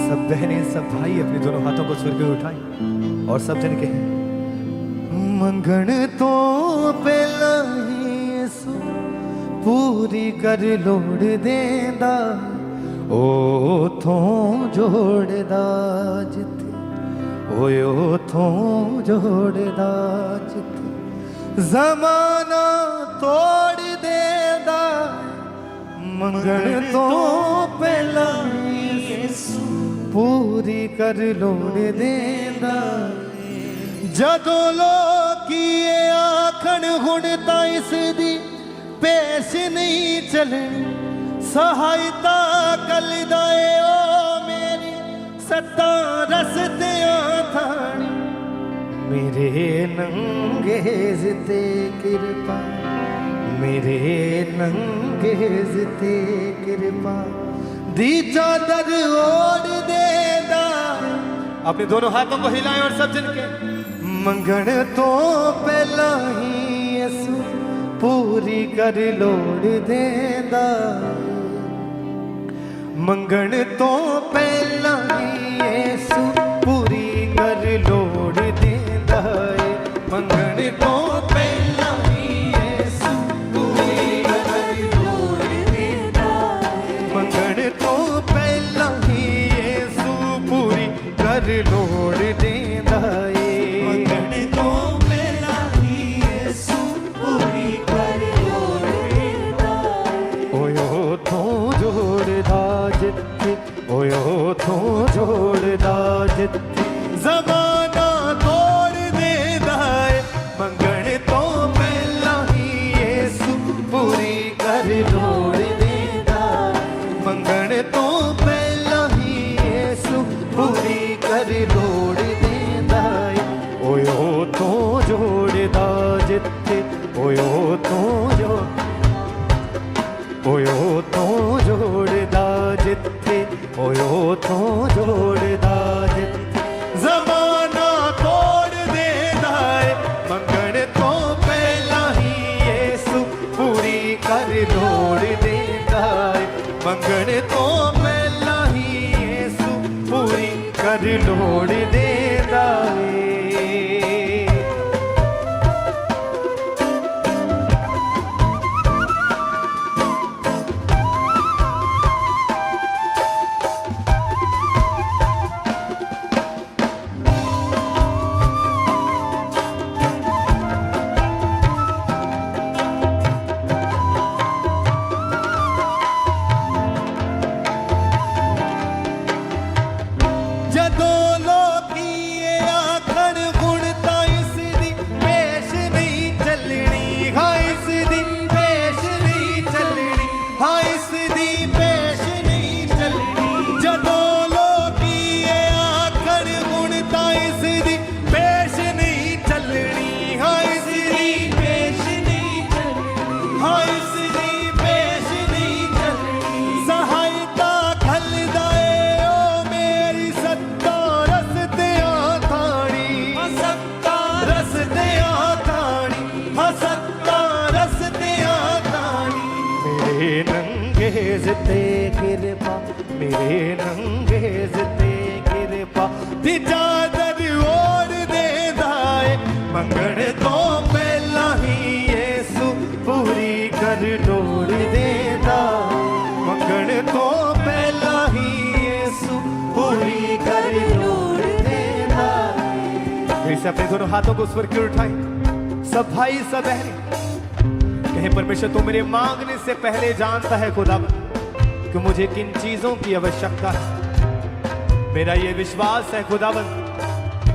सब बहनें सब भाई अपने दोनों हाथों को स्वर्ग में उठाएं और सब जन कहें, मंगण तो पहला ही यसु पूरी कर लोड़ देंदा, ओ थों जोड़दा जिथे, ओ थों जोड़दा जिथे जमाना तोड़ देंदा, मंगण तो पहला यसु पूरी कर लोड़ देंदा। जदों लोकीए आखण हुण तां इस दी पेश नहीं चलनी, सहायता कल दाए ओ मेरी सत्ता रस्तियां थानी, मेरे नंगे जिते कृपा, मेरे नंगे जिते कृपा दी चादर ओढ़ देदा। अपने दोनों हाथों को हिलाएं और सब जन के, मंगण तो पहला ही यसु पूरी कर लोड़ देंदा, मंगण तो पहला ही यसु पूरी कर लोड़ देंदा, मंगण तो पहला ही यसु पूरी कर लोड़ देंदा, मंगण तो पहला ही यसु पूरी कर लोड़ देंदा, मंगण तो पहला ही यसु पूरी कर लोड़ देंदा। ओयो तो जोड़दा जिथे, ओयो तो जोड़दा जिथे ज़माना तोड़ देंदा, मंगण तो पहला ही यसु पूरी कर लोड़ देंदा, मंगण तो पहला ही यसु पूरी कर लोड़ देंदा। ओयो तो जोड़दा जिथे, ओयो तो ओयो तो जोड़दा जिथे, ओयो तो जोड़दा जिथे ज़माना तोड़ देंदा, मंगण तो पहला ही यसु पूरी कर लोड़ देंदा, मंगण तो पहला ही यसु पूरी कर लोड़ देंदा। जदों लोकीए आखण हुण तां इस दी पेश नहीं चलनी, हाँ इस दी पेश नहीं चलनी, हाँ इस दी पेश नहीं चलनी। जदों लोकीए आखण हुण तां इस दी पेश नहीं चलनी, हाँ इस दी पेश नहीं चलनी, हाँ इस दी पेश नहीं चलनी। सहायता खल दाए ओ मेरी सत्ता रस्तियां थानी, सत्ता रस्तियां थानी, सत्ता रस्तियां थानी। मेरे नंगे जिते कृपा, मेरे नंगे जिते कृपा दी चादर ओढ़ देंदा, मंगण तो पहला ही यसु पूरी कर लोड़ देंदा, मंगण तो पहला ही यसु पूरी कर लोड़ देंदा। फिर से अपने दोनों हाथों को स्वर्ग की ओर उठाएं, सब भाई सब बहनें कहें, परमेश्वर तू मेरे मांगने से पहले जानता है खुदावन कि मुझे किन चीजों की आवश्यकता है। मेरा ये विश्वास है खुदावन,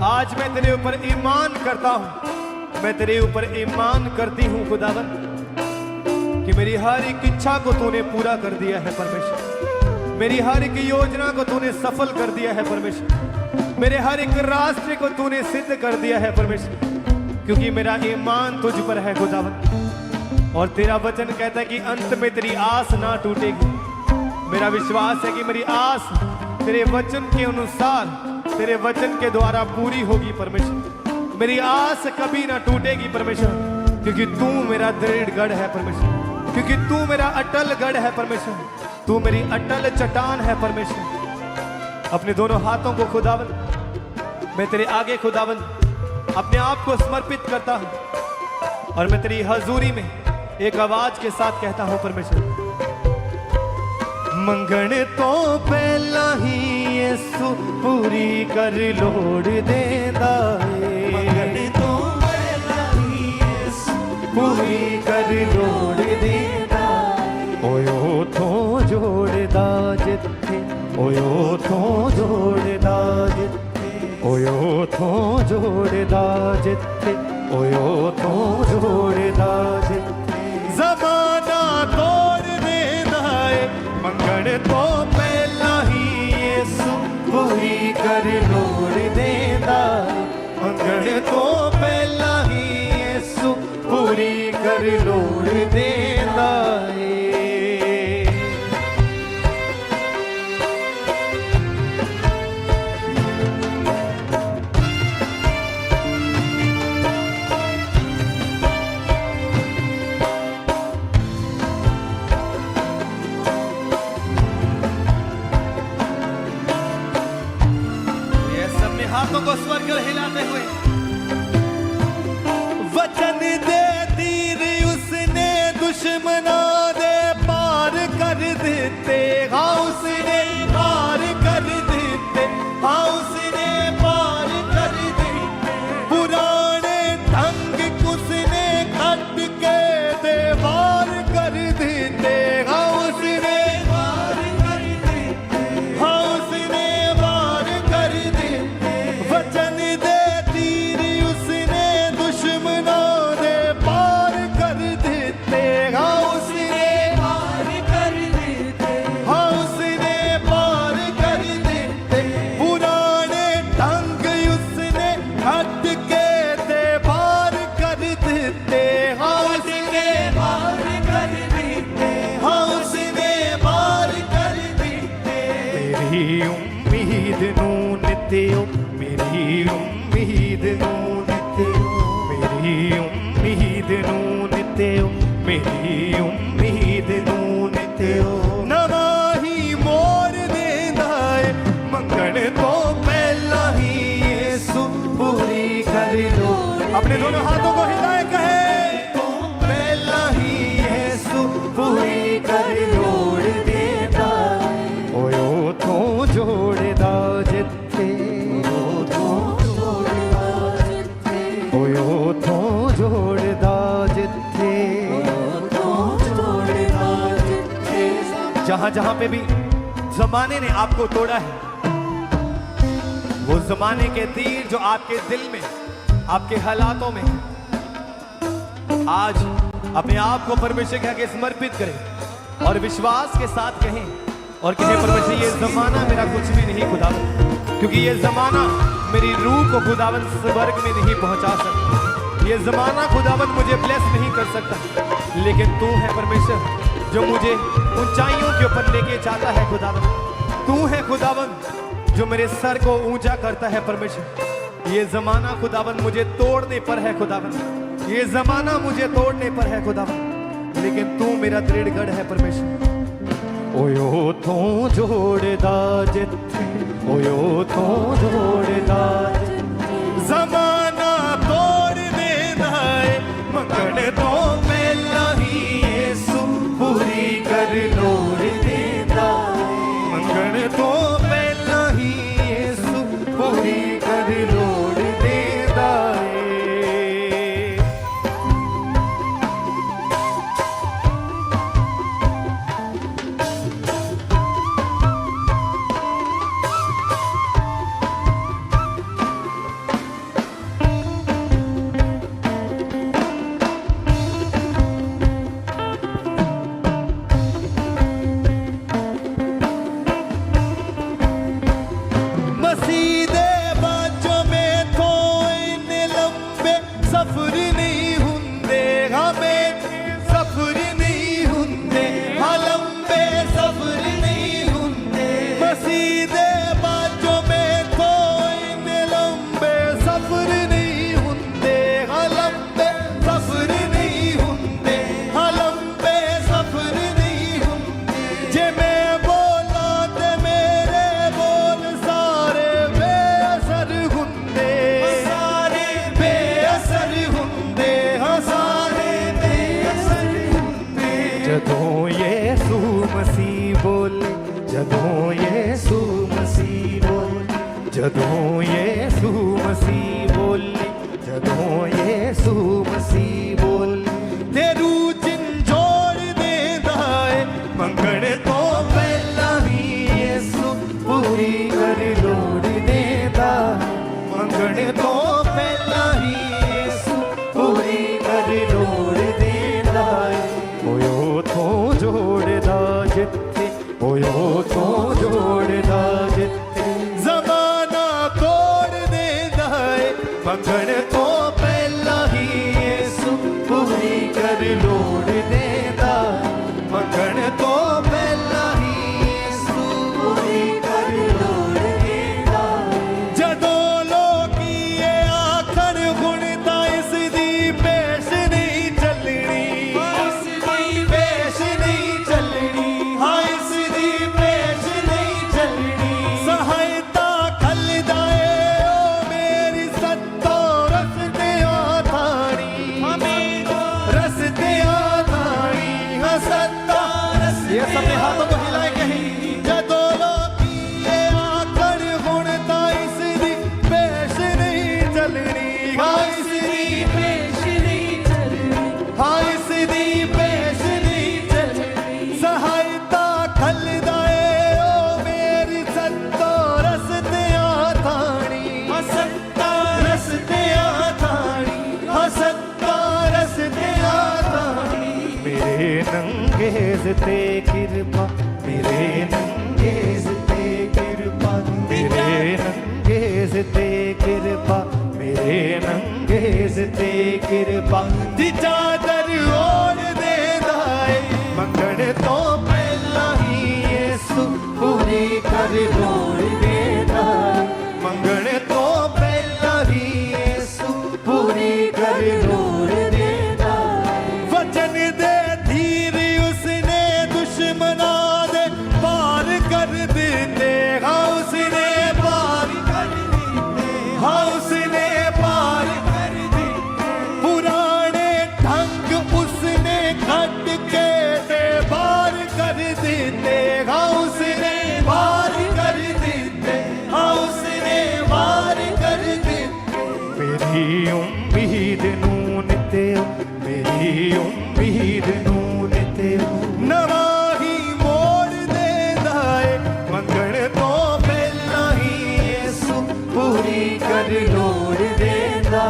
आज मैं तेरे ऊपर ईमान करता हूं, मैं तेरे ऊपर ईमान करती हूं खुदावन कि मेरी हर एक इच्छा को तूने पूरा कर दिया है परमेश्वर, मेरी हर एक योजना को तूने सफल कर दिया है परमेश्वर, मेरे हर एक रास्ते को तूने सिद्ध कर दिया है परमेश्वर, क्योंकि मेरा ईमान तुझ पर है खुदावन। और तेरा वचन कहता है कि अंत में तेरी आस ना टूटेगी। मेरा विश्वास है कि मेरी आस तेरे वचन के अनुसार, तेरे वचन के द्वारा पूरी होगी परमेश्वर। मेरी आस कभी ना टूटेगी परमेश्वर, क्योंकि तू मेरा दृढ़ गढ़ है परमेश्वर, क्योंकि तू मेरा अटल गढ़ है परमेश्वर, तू मेरी अटल चट्टान है परमेश्वर। अपने दोनों हाथों को खुदावन मैं तेरे आगे खुदावन अपने आप को समर्पित करता हूं और मैं तेरी हजूरी में एक आवाज के साथ कहता हूं परमेश्वर, मंगण तो पहला ही यीशु पूरी कर लोड़ देंदा है, मंगण तो पहला ही यीशु पूरी कर लोड़ देंदा, ओयो तो जोड़दा जिथे, ओयो तो जोड़दा जिथे, ओयो तो जोड़दा जिथे, ओयो तो जोड़दा जिथे, ज़माना तोड़ देंदा है, मंगण तो पहला ही यीशु पूरी कर लोड़ देंदा, मंगण तो पहला ही यीशु पूरी कर लोड़ देंदा है। हाथों को स्वर कर हिलाते हुए, वचन दे तीर उसने दुश्मना दे पार कर देते, हाँ उसने पार कर देते, हाँ उसने पार कर देते, पुराने ढंग उसने खट के दे पार कर देते, हाँ उसने पार कर देते, हाँ उसने पार कर देते, वचन दे तीर उसने दुश्मना दे पार कर देते, हाँ उसने पार कर देते, हाँ उसने पार कर देते, पुराने ढंग उसने हट के दे पार कर देते, हाँ उसने पार कर देते, हाँ उसने पार कर देते, मेरी उम्मीद नू नित्यो, मेरी उम्मीद नू नित्यो, मेरी उम्मीद नू नित्यो, मेरी उम्मीद नू नित्यो, नवा ही मोर देंदा है, मंगण तो पहला ही यीशु पूरी कर लो, अपने दोनों हाथों को हिलाए कहे, तो पहला ही यीशु पूरी कर लोड़ देंदा, ओयो तो जोड़दा जिथे, ओयो तो जोड़दा जिथे, जहां जहां पे भी जमाने ने आपको तोड़ा है, वो जमाने के तीर जो आपके दिल में, आपके हालातों में, आज अपने आप को परमेश्वर के आगे समर्पित करें और विश्वास के साथ कहें और कहें, परमेश्वर ये जमाना मेरा कुछ भी नहीं खुदावन, क्योंकि ये जमाना मेरी रूह को खुदावन स्वर्ग में नहीं पहुंचा सकता, ये जमाना खुदावन मुझे ब्लेस नहीं कर सकता, लेकिन तू है परमेश्वर जो मुझे ऊंचाइयों के ऊपर लेके जाता है खुदावन, तू है खुदावन जो मेरे सर को ऊंचा करता है परमेश्वर, ये जमाना खुदावन मुझे तोड़ने पर है खुदावन, ये जमाना मुझे तोड़ने पर है खुदावन, लेकिन तू मेरा दृढ़गढ़ है परमेश्वर, ओयो तो जोड़दा जिथे, ओयो तो जोड़दा जिथे, जमाना तोड़ देंदा है, मंगण तो पहला ही यीशु पूरी कर लोड़ देंदा, मंगण तो पहला ही यीशु पूरी कर लोड़ देंदा है। ਜਦੋਂ ਯਿਸੂ ਮਸੀਹ ਬੋਲੇ, ਜਦੋਂ ਯਿਸੂ ਮਸੀਹ ਬੋਲੇ, ਤੇ ਰੂਹ ਝੰਜੋੜ ਦੇਂਦਾ ਏ, ਮੰਗਣ ਤੋਂ ਪਹਿਲਾਂ ਹੀ ਯਿਸੂ ਪੂਰੀ ਕਰ ਲੋੜ ਦੇਂਦਾ, ਮੰਗਣ ਤੋਂ ਪਹਿਲਾਂ ਹੀ ਯਿਸੂ ਪੂਰੀ ਕਰ ਲੋੜ ਦੇਂਦਾ ਏ। ਓਏ ਉਥੋਂ ਜੋੜਦਾ ਜਿੱਥੇ, ਓਏ ਉਥੋਂ ਜੋੜਦਾ ਜਿੱਥੇ, ਜ਼ਮਾਨਾ ਤੋੜ ਦੇਂਦਾ ਏ, ਮੰਗਣ ਤੋਂ ਪਹਿਲਾਂ ਹੀ ਯਿਸੂ ਪੂਰੀ ਕਰ ਲੋੜ ਦੇਂਦਾ, ਮੰਗਣ ਤੋਂ ਪਹਿਲਾਂ ਹੀ ਯਿਸੂ ਪੂਰੀ ਕਰ ਲੋੜ ਦੇਂਦਾ। ਜਦੋਂ ਲੋਕੀ ਇਹ ਆਖਣ ਹੁਣ ਤਾਂ ਇਸ ਦੀ ਪੇਸ਼ ਨਹੀਂ ਚੱਲਣੀ, ਇਸ ਦੀ ਪੇਸ਼ ਨਹੀਂ ਚੱਲਣੀ, ਹਾਂ ਇਸ ਦੀ ਪੇਸ਼ ਨਹੀਂ ਚੱਲਣੀ। ਸਹਾਇਤਾ ਖੱਲਦਾ ਏ ਓ ਮੇਰੀ ਸੱਤੋਂ ਰਸਤਿਆਂ ਥਾਣੀ, ਰਸਤਿਆਂ ਥਾਣੀ, ਹਾਂ ਸੱਤਾ ਰਸਤੇ। ਇਹ ਸਭ ਨੇ ਹਾਥੋਂ ਤੋਂ ਹਿਲਾਏ ਕਹੀਂ, ਜਦੋਂ ਲੋਕੀ ਇਹ ਆਖਣ ਹੁਣ ਤਾਂ ਇਸ ਦੀ ਪੇਸ਼ ਨਹੀਂ ਚੱਲਣੀ, ਹਾਂ ਇਸ ਦੀ ਪੇਸ਼ ਨਹੀਂ ਚੱਲਣੀ, ਹਾਂ ਇਸ ਦੀ ਪੇਸ਼ ਨਹੀਂ ਚੱਲਣੀ। ਸਹਾਇਤਾ ਖੱਲਦਾ ਏ ਓ ਮੇਰੀ ਸੱਤੋਂ ਰਸਤਿਆਂ ਥਾਣੀ, ਹਾਂ ਸੱਤਾ ਰਸਤਿਆਂ ਥਾਣੀ, ਹਾਂ ਸੱਤਾ ਰਸਤਿਆਂ ਥਾਣੀ। ਮੇਰੇ ਨੰਗੇਜ਼ ਤੇ ਕਿਰਪਾ, ਮੇਰੇ ਨੰਗੇਜ਼ ਤੇ ਕਿਰਪਾ, ਮੇਰੇ ਨੰਗੇਜ਼ ਤੇ ਕਿਰਪਾ, ਮੇਰੇ ਨੰਗੇਜ਼ ਤੇ ਕਿਰਪਾ ਦੀ ਚਾਦਰ ਓੜ ਦੇਂਦਾ ਏ, ਮੰਗਣ ਤੋਂ ਪਹਿਲਾਂ ਹੀ ਯਿਸੂ ਪੂਰੀ ਕਰ ਲੋੜ ਦੇਂਦਾ, ਮੰਗਣ ਤੋਂ ਪਹਿਲਾਂ ਹੀ ਯਿਸੂ ਪੂਰੀ ਕਰ ਲੋੜ ਦੇਂਦਾ। ਵਚਨ ਦੇ ਧੀਰ ਉਸਨੇ ਦੁਸ਼ਮਨਾਂ ਦੇ ਪਾਰ ਕਰ ਦਿੱਤੇ, ਹਾਂ ਉਸਨੇ ਪਾਰ ਕਰ ਦਿੱਤੇ, ਹਾਂ ਉਸਨੇ ਪਾਰ ਕਰ ਦਿੱਤੇ। ਪੁਰਾਣੇ ਢੰਗ ਉਸਨੇ ਕੱਢ ਕੇ ਤੇ ਬਾਹਰ ਕਰ ਦਿੱਤੇ, ਹਾਂ ਉਸਨੇ ਬਾਹਰ ਕਰ ਦਿੱਤੇ, ਹਾਂ ਉਸਨੇ ਬਾਹਰ ਕਰ ਦਿੱਤੇ। ਮੇਰੀ ਉਮੀਦ ਨੂੰ ਨਿਤਿਓ, ਮੇਰੀ ਉਮੀਦ ਨੂੰ ਨਿਤਿਓ ਨਵਾਂ ਹੀ ਮੋੜ ਦੇਂਦਾ ਏ, ਮੰਗਣ ਤੋਂ ਪਹਿਲਾਂ ਹੀ ਯਿਸੂ ਪੂਰੀ ਕਰ ਲੋੜ ਦੇਂਦਾ,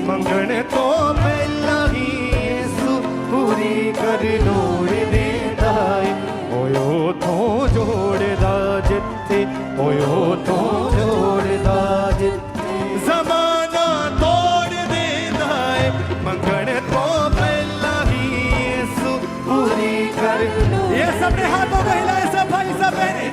ਮੰਗਣ ਤੋਂ ਪਹਿਲਾਂ ਹੀ ਯਿਸੂ ਪੂਰੀ ਕਰ ਲੋੜ ਦੇਂਦਾ ਏ। ਓਏ ਉਥੋਂ ਜੋੜਦਾ ਜਿੱਥੇ, ਓਏ ਉਥੋਂ ਜੋੜਦਾ ਜਿੱਥੇ, ਜ਼ਮਾਨਾ ਤੋੜ ਦੇਂਦਾ ਏ, ਮੰਗਣ ਤੋਂ ਪਹਿਲਾਂ ਹੀ ਯਿਸੂ ਪੂਰੀ ਕਰ। ये सबने हाथों को हिलाए, सब भाई सब बहने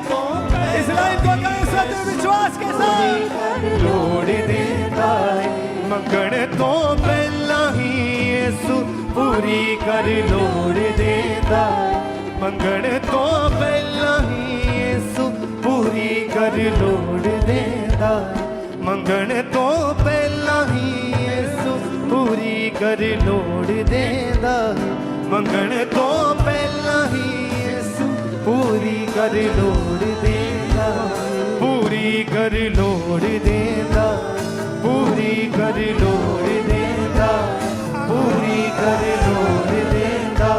इस लाइन को गाएं सत्य विश्वास के साथ। लोड़ देता है, मंगण तो पहला ही यीशु पूरी कर लोड़ देता है, मंगण तो पहला ही यीशु पूरी कर लोड़ देता है, मंगण तो पहला ही यीशु पूरी कर लोड़ देता है, मंगण तो पहला ही यीशु पूरी कर लोड़ देता, पूरी कर लोड़ देता, पूरी कर लोड़ देता, पूरी कर लोड़ देता,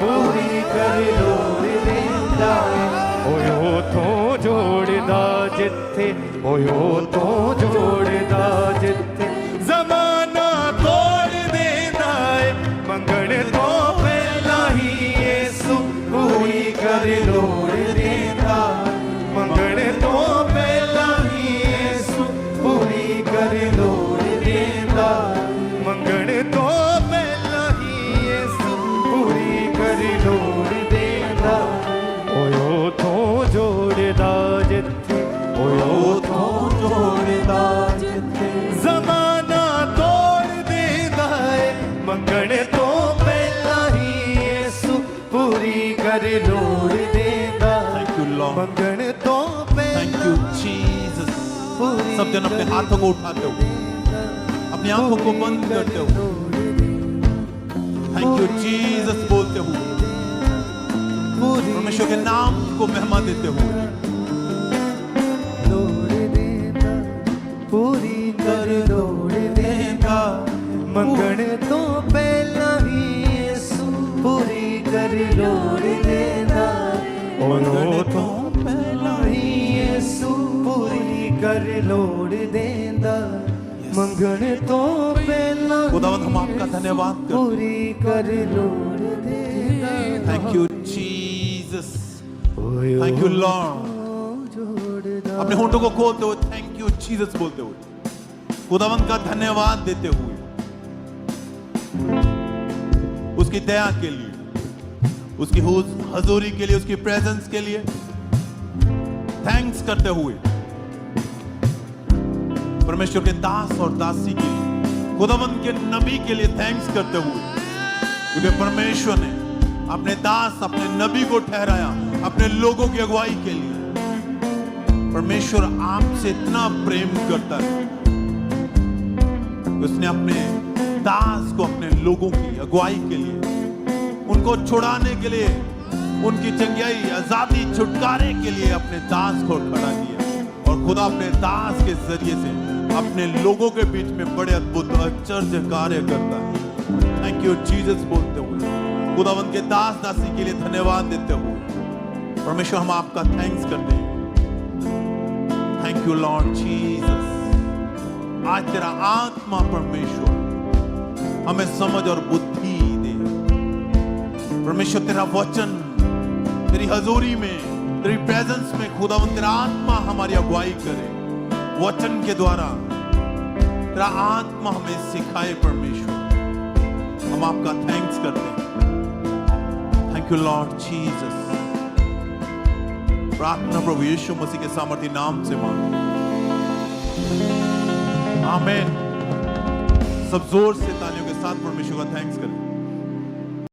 पूरी कर लोड़ देता। ओए उथों जोड़दा जिथे, ओए उथों जोड़दा जिथे, ज़माना तोड़ देंदा है, मंगण तो पहला ही यीशु पूरी कर लोड़ देंदा, मंगण तो पहला ही यीशु पूरी कर लोड़ देंदा, मंगण तो पहला ही यीशु पूरी कर लोड़ देंदा। ओए उथों जोड़दा जिथे, ओए उथों जोड़दा जिथे, ज़माना तोड़ देंदा है, मंगण तो पहला ही यीशु पूरी कर लोड़ देंदा, Thank you, Lord. मंगण तो पहला। Thank you, Jesus. सब जन अपने हाथों को उठाते हो, अपनी आंखों को बंद करते हो, थैंक यू जीसस बोलते हो, परमेश्वर के नाम को महिमा देते हो। मंगण तो पहला ही यीशु पूरी कर लोड़ देंदा मंगण ओ तो पहला ही यीशु पूरी कर लोड़ देंदा मंगण तो पहला खुदावंद हम आपका धन्यवाद करते पूरी कर लोड़ देंदा thank you Jesus thank you Lord अपने होंठों को खोलते हुए थैंक यू जीसस बोलते हुए खुदावंद का धन्यवाद देते हुए उसकी दया के लिए उसकी हजूरी के लिए उसकी प्रेजेंस के लिए थैंक्स करते हुए परमेश्वर के दास और दासी के लिए खुदावंद के नबी के लिए थैंक्स करते हुए क्योंकि परमेश्वर ने अपने दास अपने नबी को ठहराया अपने लोगों की अगुवाई के लिए परमेश्वर आपसे इतना प्रेम करता है उसने अपने दास को अपने लोगों की अगुवाई के लिए उनको छुड़ाने के लिए उनकी चंगियाई आजादी छुटकारे के लिए अपने दास को खड़ा किया और खुदा अपने दास के जरिए से अपने लोगों के बीच में बड़े अद्भुत आश्चर्य कार्य करता है थैंक यू जीसस बोलते हुए खुदावंद के दास दासी के लिए धन्यवाद देते हुए परमेश्वर हम आपका थैंक्स करते हैं थैंक यू लॉर्ड जीसस आज तेरा आत्मा परमेश्वर हमें समझ और बुद्धि दे परमेश्वर तेरा वचन तेरी हजूरी में तेरी प्रेजेंस में खुदावंद तेरा आत्मा हमारी अगुवाई करे वचन के द्वारा तेरा आत्मा हमें सिखाए परमेश्वर हम आपका थैंक्स करते हैं थैंक यू लॉर्ड जीसस प्रार्थना प्रभु यीशु मसीह के सामर्थी नाम से मांगो आमीन सब जोर से तालियों के साथ परमेश्वर का थैंक्स करें